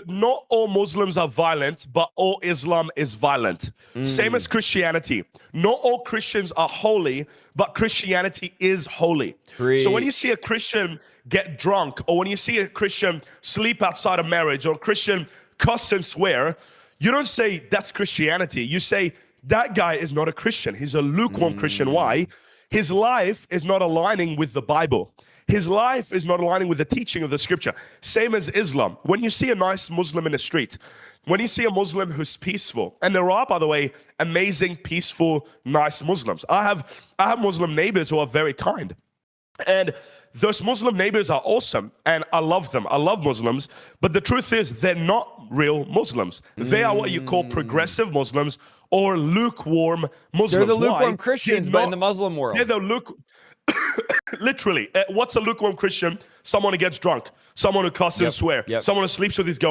not all Muslims are violent, but all Islam is violent. Same as Christianity. Not all Christians are holy, but Christianity is holy. So when you see a Christian get drunk, or when you see a Christian sleep outside of marriage, or a Christian cuss and swear, you don't say that's Christianity. You say that guy is not a Christian. He's a lukewarm Christian. Why? His life is not aligning with the Bible. His life is not aligning with the teaching of the scripture. Same as Islam. When you see a nice Muslim in the street, when you see a Muslim who's peaceful, and there are, by the way, amazing, peaceful, nice Muslims. I have Muslim neighbors who are very kind. And those Muslim neighbors are awesome, and I love them. I love Muslims, but the truth is they're not real Muslims. They are what you call progressive Muslims or lukewarm Muslims. They're the lukewarm Why? Christians, but in the Muslim world. They're the literally. What's a lukewarm Christian? Someone who gets drunk, someone who cusses and swear, someone who sleeps with his girlfriend.